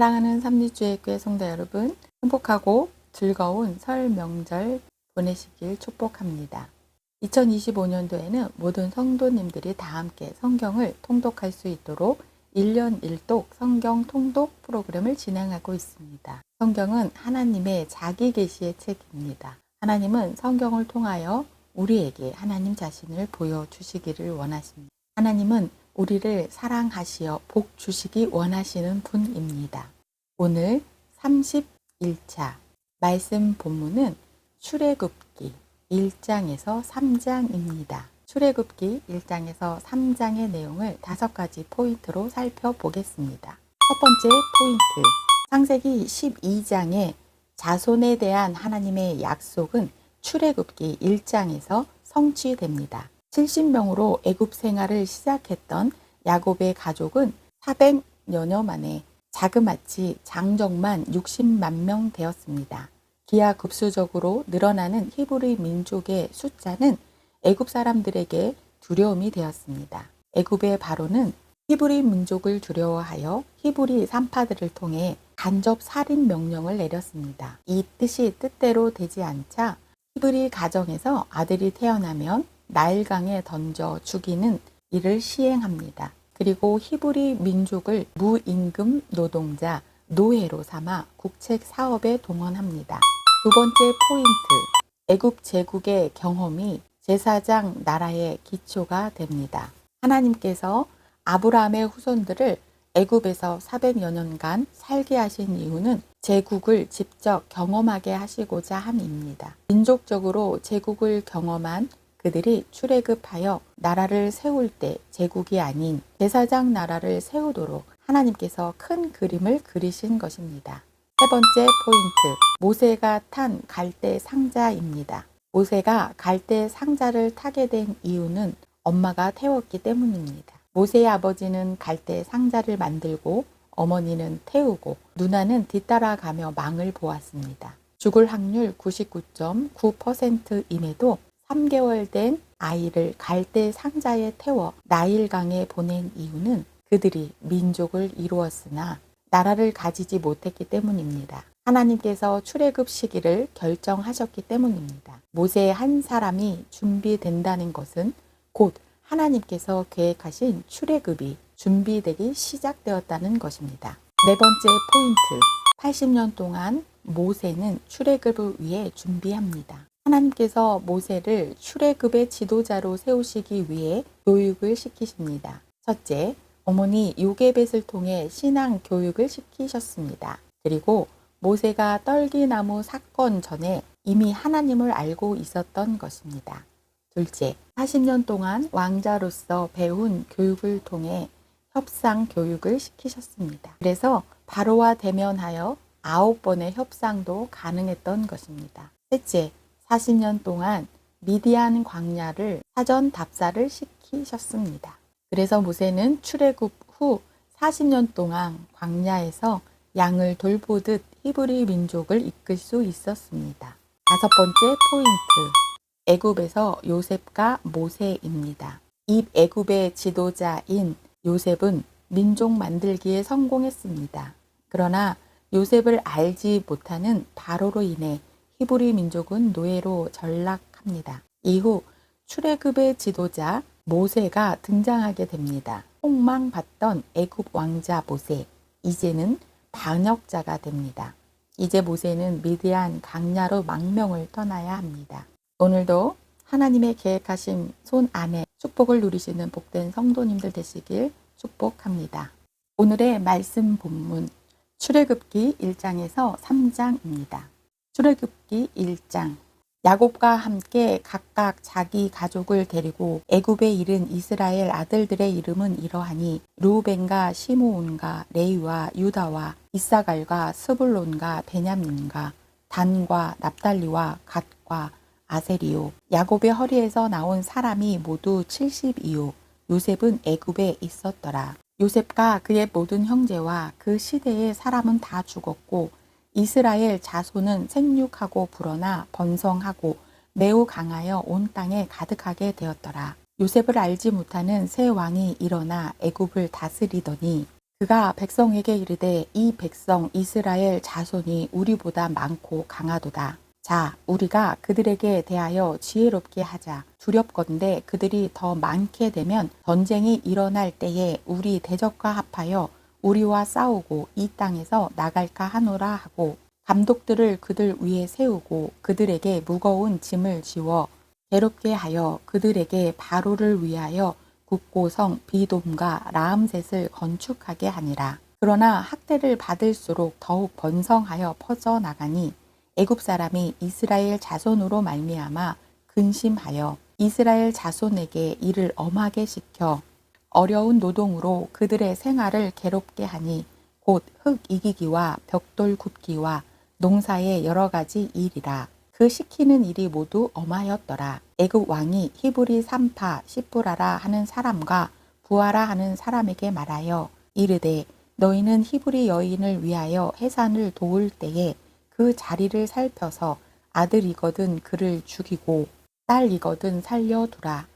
사랑하는 삼리주의교회 성도 여러분, 행복하고 즐거운 설 명절 보내시길 축복합니다. 2025년도에는 모든 성도님들이 다 함께 성경을 통독할 수 있도록 1년 1독 성경 통독 프로그램을 진행하고 있습니다. 성경은 하나님의 자기 계시의 책입니다. 하나님은 성경을 통하여 우리에게 하나님 자신을 보여주시기를 원하십니다. 하나님은 우리를 사랑하시어 복 주시기 원하시는 분입니다. 오늘 31차 말씀 본문은 출애굽기 1장에서 3장입니다. 출애굽기 1장에서 3장의 내용을 5가지 포인트로 살펴보겠습니다. 첫 번째 포인트, 창세기 12장의 자손에 대한 하나님의 약속은 출애굽기 1장에서 성취됩니다. 70명으로 애굽 생활을 시작했던 야곱의 가족은 400여년 만에 자그마치 장정만 60만 명 되었습니다. 기하급수적으로 늘어나는 히브리 민족의 숫자는 애굽 사람들에게 두려움이 되었습니다. 애굽의 바로는 히브리 민족을 두려워하여 히브리 산파들을 통해 간접 살인 명령을 내렸습니다. 이 뜻이 뜻대로 되지 않자 히브리 가정에서 아들이 태어나면 나일강에 던져 죽이는 일을 시행합니다. 그리고 히브리 민족을 무임금 노동자, 노예로 삼아 국책 사업에 동원합니다. 두 번째 포인트, 애굽 제국의 경험이 제사장 나라의 기초가 됩니다. 하나님께서 아브라함의 후손들을 애굽에서 400여 년간 살게 하신 이유는 제국을 직접 경험하게 하시고자 함입니다. 민족적으로 제국을 경험한 그들이 출애굽하여 나라를 세울 때 제국이 아닌 제사장 나라를 세우도록 하나님께서 큰 그림을 그리신 것입니다. 세 번째 포인트, 모세가 탄 갈대 상자입니다. 모세가 갈대 상자를 타게 된 이유는 엄마가 태웠기 때문입니다. 모세의 아버지는 갈대 상자를 만들고 어머니는 태우고 누나는 뒤따라가며 망을 보았습니다. 죽을 확률 99.9%임에도 3개월 된 아이를 갈대 상자에 태워 나일강에 보낸 이유는 그들이 민족을 이루었으나 나라를 가지지 못했기 때문입니다. 하나님께서 출애굽 시기를 결정하셨기 때문입니다. 모세 한 사람이 준비된다는 것은 곧 하나님께서 계획하신 출애굽이 준비되기 시작되었다는 것입니다. 네 번째 포인트, 80년 동안 모세는 출애굽을 위해 준비합니다. 하나님께서 모세를 출애굽의 지도자로 세우시기 위해 교육을 시키십니다. 첫째, 어머니 요게벳을 통해 신앙 교육을 시키셨습니다. 그리고 모세가 떨기나무 사건 전에 이미 하나님을 알고 있었던 것입니다. 둘째, 40년 동안 왕자로서 배운 교육을 통해 협상 교육을 시키셨습니다. 그래서 바로와 대면하여 9번의 협상도 가능했던 것입니다. 셋째, 40년 동안 미디안 광야를 사전 답사를 시키셨습니다. 그래서 모세는 출애굽 후 40년 동안 광야에서 양을 돌보듯 히브리 민족을 이끌 수 있었습니다. 다섯 번째 포인트, 애굽에서 요셉과 모세입니다. 이 애굽의 지도자인 요셉은 민족 만들기에 성공했습니다. 그러나 요셉을 알지 못하는 바로로 인해 히브리 민족은 노예로 전락합니다. 이후 출애굽의 지도자 모세가 등장하게 됩니다. 폭망받던 애굽 왕자 모세, 이제는 반역자가 됩니다. 이제 모세는 미디안 광야로 망명을 떠나야 합니다. 오늘도 하나님의 계획하신 손 안에 축복을 누리시는 복된 성도님들 되시길 축복합니다. 오늘의 말씀 본문, 출애굽기 1장에서 3장입니다. 출애굽기 1장, 야곱과 함께 각각 자기 가족을 데리고 애굽에 이른 이스라엘 아들들의 이름은 이러하니 르우벤과 시므온과 레위와 유다와 이사갈과 스불론과 베냐민과 단과 납달리와 갓과 아세리요. 야곱의 허리에서 나온 사람이 모두 70이요. 요셉은 애굽에 있었더라. 요셉과 그의 모든 형제와 그 시대의 사람은 다 죽었고 이스라엘 자손은 생육하고 불어나 번성하고 매우 강하여 온 땅에 가득하게 되었더라. 요셉을 알지 못하는 새 왕이 일어나 애굽을 다스리더니 그가 백성에게 이르되 이 백성 이스라엘 자손이 우리보다 많고 강하도다. 자, 우리가 그들에게 대하여 지혜롭게 하자. 두렵건대 그들이 더 많게 되면 전쟁이 일어날 때에 우리 대적과 합하여 우리와 싸우고 이 땅에서 나갈까 하노라 하고 감독들을 그들 위에 세우고 그들에게 무거운 짐을 지워 괴롭게 하여 그들에게 바로를 위하여 국고성 비돔과 라암셋을 건축하게 하니라. 그러나 학대를 받을수록 더욱 번성하여 퍼져나가니 애굽 사람이 이스라엘 자손으로 말미암아 근심하여 이스라엘 자손에게 이를 엄하게 시켜 어려운 노동으로 그들의 생활을 괴롭게 하니 곧 흙 이기기와 벽돌 굽기와 농사의 여러 가지 일이라. 그 시키는 일이 모두 엄하였더라. 애굽 왕이 히브리 산파 시브라라 하는 사람과 부하라 하는 사람에게 말하여 이르되 너희는 히브리 여인을 위하여 해산을 도울 때에 그 자리를 살펴서 아들이거든 그를 죽이고 딸이거든 살려두라.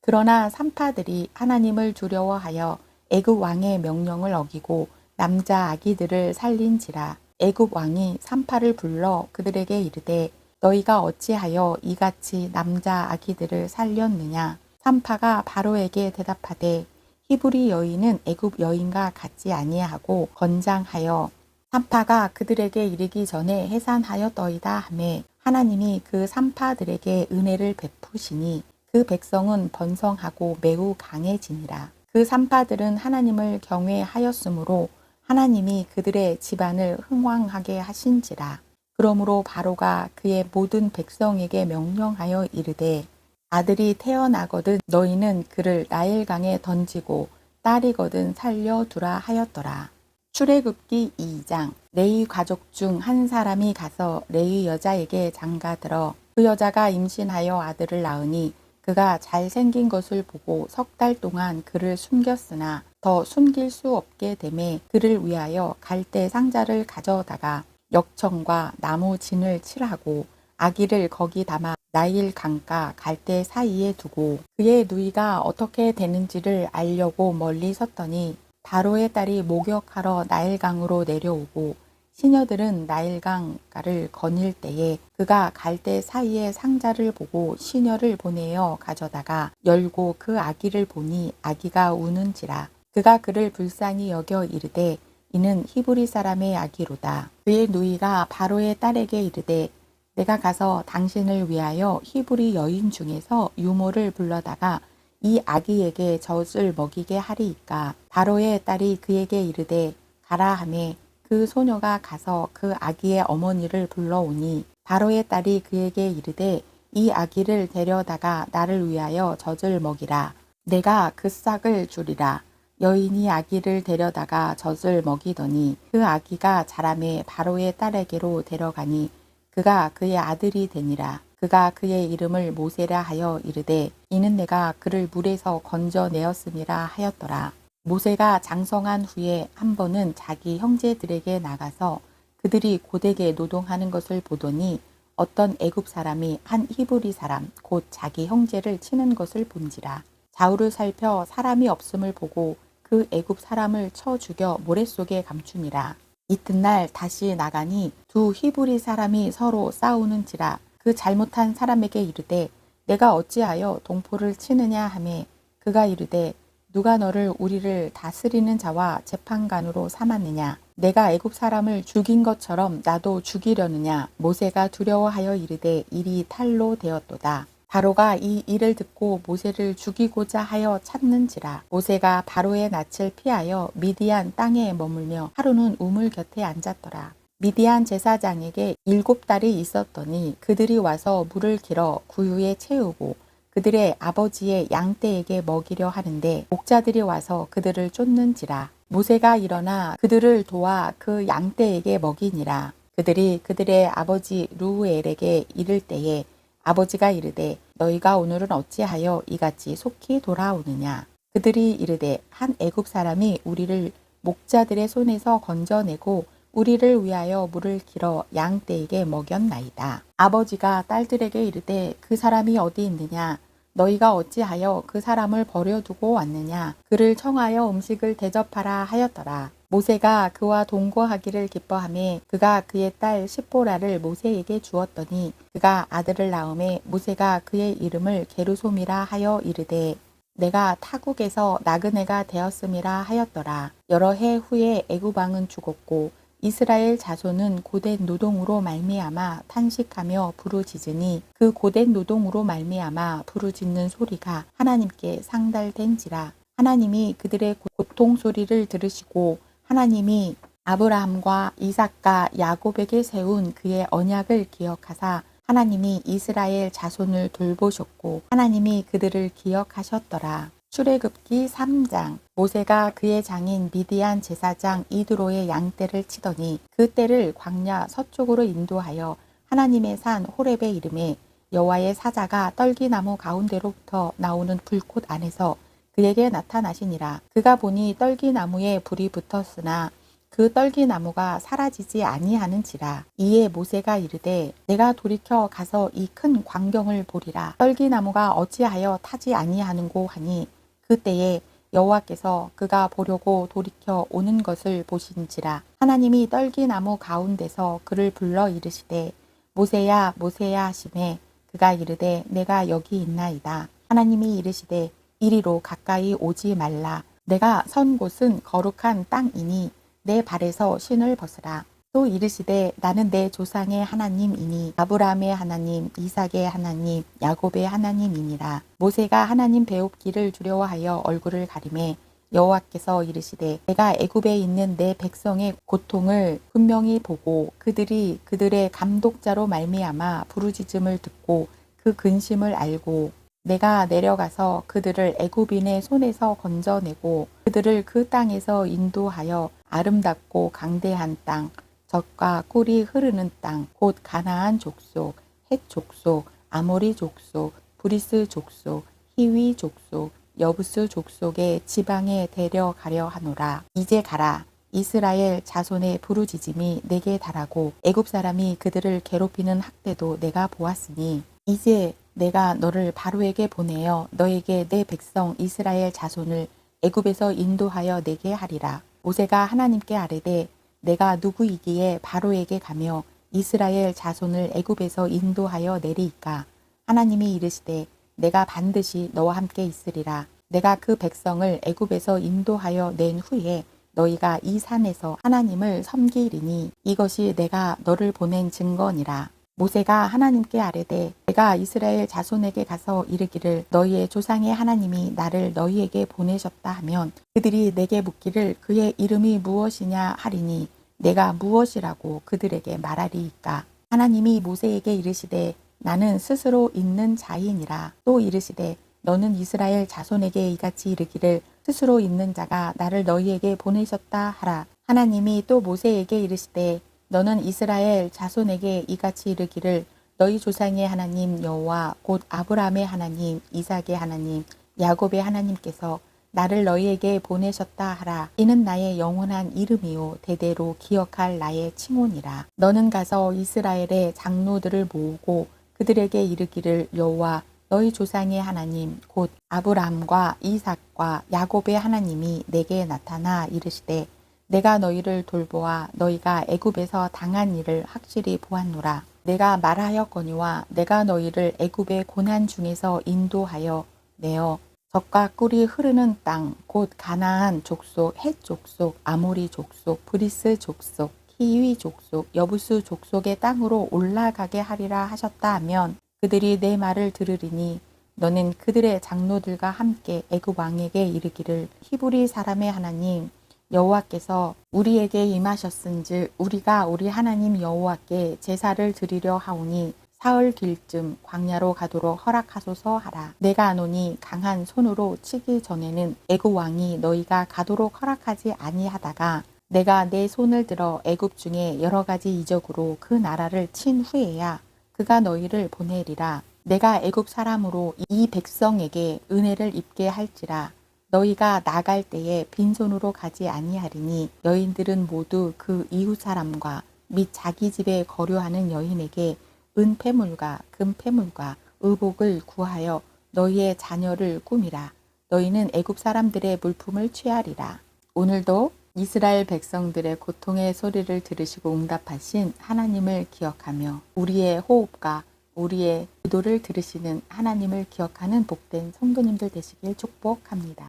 그러나 산파들이 하나님을 두려워하여 애굽 왕의 명령을 어기고 남자 아기들을 살린지라. 애굽 왕이 산파를 불러 그들에게 이르되 너희가 어찌하여 이같이 남자 아기들을 살렸느냐. 산파가 바로에게 대답하되 히브리 여인은 애굽 여인과 같지 아니하고 건장하여 산파가 그들에게 이르기 전에 해산하였더이다 하매 하나님이 그 산파들에게 은혜를 베푸시니 그 백성은 번성하고 매우 강해지니라. 그 산파들은 하나님을 경외하였으므로 하나님이 그들의 집안을 흥왕하게 하신지라. 그러므로 바로가 그의 모든 백성에게 명령하여 이르되 아들이 태어나거든 너희는 그를 나일강에 던지고 딸이거든 살려두라 하였더라. 출애굽기 2장. 레위 가족 중 한 사람이 가서 레위 여자에게 장가들어 그 여자가 임신하여 아들을 낳으니 그가 잘생긴 것을 보고 석 달 동안 그를 숨겼으나 더 숨길 수 없게 되매 그를 위하여 갈대 상자를 가져다가 역청과 나무 진을 칠하고 아기를 거기 담아 나일 강가 갈대 사이에 두고 그의 누이가 어떻게 되는지를 알려고 멀리 섰더니 바로의 딸이 목욕하러 나일강으로 내려오고 시녀들은 나일강가를 거닐 때에 그가 갈대 사이에 상자를 보고 시녀를 보내어 가져다가 열고 그 아기를 보니 아기가 우는지라. 그가 그를 불쌍히 여겨 이르되 이는 히브리 사람의 아기로다. 그의 누이가 바로의 딸에게 이르되 내가 가서 당신을 위하여 히브리 여인 중에서 유모를 불러다가 이 아기에게 젖을 먹이게 하리이까. 바로의 딸이 그에게 이르되 가라 하매 그 소녀가 가서 그 아기의 어머니를 불러오니 바로의 딸이 그에게 이르되 이 아기를 데려다가 나를 위하여 젖을 먹이라. 내가 그 싹을 주리라. 여인이 아기를 데려다가 젖을 먹이더니 그 아기가 자라매 바로의 딸에게로 데려가니 그가 그의 아들이 되니라. 그가 그의 이름을 모세라 하여 이르되 이는 내가 그를 물에서 건져내었음이라 하였더라. 모세가 장성한 후에 한 번은 자기 형제들에게 나가서 그들이 고되게 노동하는 것을 보더니 어떤 애굽 사람이 한 히브리 사람 곧 자기 형제를 치는 것을 본지라. 좌우를 살펴 사람이 없음을 보고 그 애굽 사람을 쳐 죽여 모래 속에 감추니라. 이튿날 다시 나가니 두 히브리 사람이 서로 싸우는지라. 그 잘못한 사람에게 이르되 내가 어찌하여 동포를 치느냐 하매 그가 이르되 누가 너를 우리를 다스리는 자와 재판관으로 삼았느냐. 내가 애굽 사람을 죽인 것처럼 나도 죽이려느냐. 모세가 두려워하여 이르되 일이 탈로 되었도다. 바로가 이 일을 듣고 모세를 죽이고자 하여 찾는지라. 모세가 바로의 낯을 피하여 미디안 땅에 머물며 하루는 우물 곁에 앉았더라. 미디안 제사장에게 7딸이 있었더니 그들이 와서 물을 길어 구유에 채우고 그들의 아버지의 양떼에게 먹이려 하는데 목자들이 와서 그들을 쫓는지라. 모세가 일어나 그들을 도와 그 양떼에게 먹이니라. 그들이 그들의 아버지 루엘에게 이를 때에 아버지가 이르되 너희가 오늘은 어찌하여 이같이 속히 돌아오느냐. 그들이 이르되 한 애굽 사람이 우리를 목자들의 손에서 건져내고 우리를 위하여 물을 길어 양떼에게 먹였나이다. 아버지가 딸들에게 이르되 그 사람이 어디 있느냐. 너희가 어찌하여 그 사람을 버려두고 왔느냐? 그를 청하여 음식을 대접하라 하였더라. 모세가 그와 동거하기를 기뻐하며 그가 그의 딸 십보라를 모세에게 주었더니 그가 아들을 낳음에 모세가 그의 이름을 게르솜이라 하여 이르되 내가 타국에서 나그네가 되었음이라 하였더라. 여러 해 후에 애굽 왕은 죽었고 이스라엘 자손은 고된 노동으로 말미암아 탄식하며 부르짖으니 그 고된 노동으로 말미암아 부르짖는 소리가 하나님께 상달된지라. 하나님이 그들의 고통 소리를 들으시고 하나님이 아브라함과 이삭과 야곱에게 세운 그의 언약을 기억하사 하나님이 이스라엘 자손을 돌보셨고 하나님이 그들을 기억하셨더라. 출애굽기 3장. 모세가 그의 장인 미디안 제사장 이드로의 양떼를 치더니 그 떼를 광야 서쪽으로 인도하여 하나님의 산 호렙에 이르매 여호와의 사자가 떨기나무 가운데로부터 나오는 불꽃 안에서 그에게 나타나시니라. 그가 보니 떨기나무에 불이 붙었으나 그 떨기나무가 사라지지 아니하는지라. 이에 모세가 이르되 내가 돌이켜 가서 이 큰 광경을 보리라. 떨기나무가 어찌하여 타지 아니하는고 하니 그때에 여호와께서 그가 보려고 돌이켜 오는 것을 보신지라. 하나님이 떨기나무 가운데서 그를 불러 이르시되 모세야 모세야 하시매 그가 이르되 내가 여기 있나이다. 하나님이 이르시되 이리로 가까이 오지 말라. 내가 선 곳은 거룩한 땅이니 내 발에서 신을 벗으라. 또 이르시되 나는 내 조상의 하나님이니 아브라함의 하나님, 이삭의 하나님, 야곱의 하나님이니라. 모세가 하나님 배웁기를 두려워하여 얼굴을 가리매 여호와께서 이르시되 내가 애굽에 있는 내 백성의 고통을 분명히 보고 그들이 그들의 감독자로 말미암아 부르짖음을 듣고 그 근심을 알고 내가 내려가서 그들을 애굽인의 손에서 건져내고 그들을 그 땅에서 인도하여 아름답고 강대한 땅, 젖과 꿀이 흐르는 땅, 곧 가나안 족속, 헷 족속, 아모리 족속, 브리스 족속, 히위 족속, 여부스 족속의 지방에 데려가려 하노라. 이제 가라. 이스라엘 자손의 부르짖음이 내게 달하고 애굽 사람이 그들을 괴롭히는 학대도 내가 보았으니 이제 내가 너를 바로에게 보내어 너에게 내 백성 이스라엘 자손을 애굽에서 인도하여 내게 하리라. 모세가 하나님께 아뢰되 내가 누구이기에 바로에게 가며 이스라엘 자손을 애굽에서 인도하여 내리이까. 하나님이 이르시되 내가 반드시 너와 함께 있으리라. 내가 그 백성을 애굽에서 인도하여 낸 후에 너희가 이 산에서 하나님을 섬기리니 이것이 내가 너를 보낸 증거니라. 모세가 하나님께 아뢰되 내가 이스라엘 자손에게 가서 이르기를 너희의 조상의 하나님이 나를 너희에게 보내셨다 하면 그들이 내게 묻기를 그의 이름이 무엇이냐 하리니 내가 무엇이라고 그들에게 말하리이까. 하나님이 모세에게 이르시되 나는 스스로 있는 자이니라. 또 이르시되 너는 이스라엘 자손에게 이같이 이르기를 스스로 있는 자가 나를 너희에게 보내셨다 하라. 하나님이 또 모세에게 이르시되 너는 이스라엘 자손에게 이같이 이르기를 너희 조상의 하나님 여호와 곧 아브라함의 하나님, 이삭의 하나님, 야곱의 하나님께서 나를 너희에게 보내셨다 하라. 이는 나의 영원한 이름이요 대대로 기억할 나의 칭호니라. 너는 가서 이스라엘의 장로들을 모으고 그들에게 이르기를 여호와 너희 조상의 하나님 곧 아브라함과 이삭과 야곱의 하나님이 내게 나타나 이르시되 내가 너희를 돌보아 너희가 애굽에서 당한 일을 확실히 보았노라. 내가 말하였거니와 내가 너희를 애굽의 고난 중에서 인도하여 내어 젖과 꿀이 흐르는 땅 곧 가나안 족속, 헷 족속, 아모리 족속, 브리스 족속, 히위 족속, 여부스 족속의 땅으로 올라가게 하리라 하셨다 하면 그들이 내 말을 들으리니 너는 그들의 장로들과 함께 애굽 왕에게 이르기를 히브리 사람의 하나님 여호와께서 우리에게 임하셨은즉 우리가 우리 하나님 여호와께 제사를 드리려 하오니 사흘 길쯤 광야로 가도록 허락하소서 하라. 내가 아노니 강한 손으로 치기 전에는 애굽 왕이 너희가 가도록 허락하지 아니하다가 내가 내 손을 들어 애굽 중에 여러 가지 이적으로 그 나라를 친 후에야 그가 너희를 보내리라. 내가 애굽 사람으로 이 백성에게 은혜를 입게 할지라. 너희가 나갈 때에 빈손으로 가지 아니하리니 여인들은 모두 그 이웃 사람과 및 자기 집에 거류하는 여인에게 은폐물과 금폐물과 의복을 구하여 너희의 자녀를 꾸미라. 너희는 애굽 사람들의 물품을 취하리라. 오늘도 이스라엘 백성들의 고통의 소리를 들으시고 응답하신 하나님을 기억하며 우리의 호흡과 우리의 기도를 들으시는 하나님을 기억하는 복된 성도님들 되시길 축복합니다.